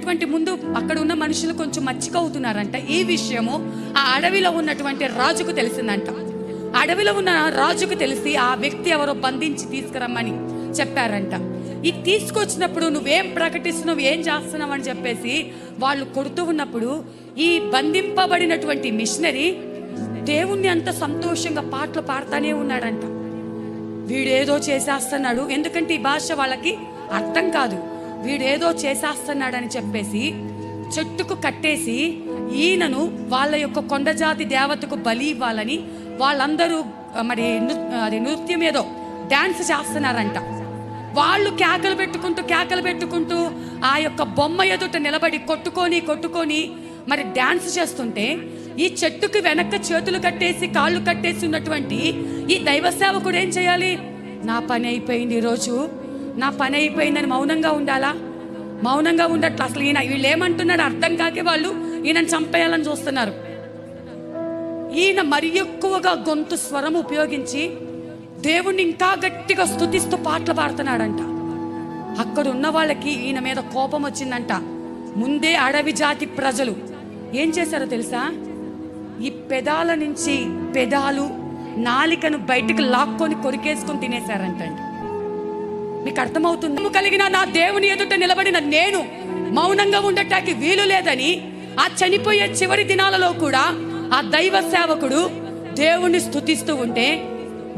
ఉన్నటువంటి ముందు అక్కడ ఉన్న మనుషులు కొంచెం మచ్చిక అవుతున్నారంట. ఈ విషయము ఆ అడవిలో ఉన్నటువంటి రాజుకు తెలిసిందంట. అడవిలో ఉన్న రాజుకు తెలిసి ఆ వ్యక్తి ఎవరో బంధించి తీసుకురమ్మని చెప్పారంట. ఈ తీసుకొచ్చినప్పుడు నువ్వేం ప్రకటిస్తున్నావు, ఏం చేస్తున్నావు అని చెప్పేసి వాళ్ళు కొడుతూ ఉన్నప్పుడు ఈ బంధింపబడినటువంటి మిషనరీ దేవుణ్ణి అంత సంతోషంగా పాటలు పాడుతూనే ఉన్నాడంట. వీడేదో చేసేస్తున్నాడు, ఎందుకంటే ఈ భాష వాళ్ళకి అర్థం కాదు. వీడేదో చేసేస్తున్నాడని చెప్పేసి చెట్టుకు కట్టేసి ఈయనను వాళ్ళ యొక్క కొండజాతి దేవతకు బలి ఇవ్వాలని వాళ్ళందరూ మరి నృత్యం ఏదో డాన్స్ చేస్తున్నారంట. వాళ్ళు కేకలు పెట్టుకుంటూ ఆ యొక్క బొమ్మ ఎదుట నిలబడి కొట్టుకొని మరి డాన్స్ చేస్తుంటే ఈ చెట్టుకు వెనక చేతులు కట్టేసి కాళ్ళు కట్టేసి ఉన్నటువంటి ఈ దైవ సేవకుడు ఏం చేయాలి? నా పని అయిపోయింది, ఈరోజు నా పని అయిపోయిందని మౌనంగా ఉండాలా? మౌనంగా ఉండట్ల. అసలు వీళ్ళు ఏమంటున్నాడు అర్థం కాకే వాళ్ళు ఈయనను చంపేయాలని చూస్తున్నారు. ఈయన మరి ఎక్కువగా గొంతు స్వరం ఉపయోగించి దేవుణ్ణి ఇంకా గట్టిగా స్తుతిస్తూ పాటలు పాడుతున్నాడంట. అక్కడ ఉన్న వాళ్ళకి ఈయన మీద కోపం వచ్చిందంట. ముందే అడవి జాతి ప్రజలు ఏం చేశారో తెలుసా? ఈ పెదాల నుంచి పెదాలు నాలికను బయటకు లాక్కొని కొరికేసుకొని తినేశారంటండి. మీకు అర్థమవుతుంది? కలిగిన నా దేవుని ఎదుట నిలబడిన నేను మౌనంగా ఉండటానికి వీలు లేదని ఆ చనిపోయే చివరి దినాలలో కూడా ఆ దైవ సేవకుడు దేవుణ్ణి స్తుతిస్తూ ఉంటే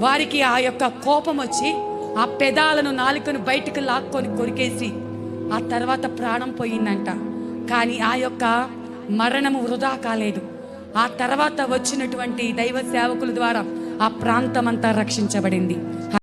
వారికి ఆ యొక్క కోపం వచ్చి ఆ పెదాలను నాలుకను బయటకు లాక్కొని కొరికేసి ఆ తర్వాత ప్రాణం పోయిందంట. కానీ ఆ యొక్క మరణము వృధా కాలేదు. ఆ తర్వాత వచ్చినటువంటి దైవ సేవకుల ద్వారా ఆ ప్రాంతం అంతా రక్షించబడింది.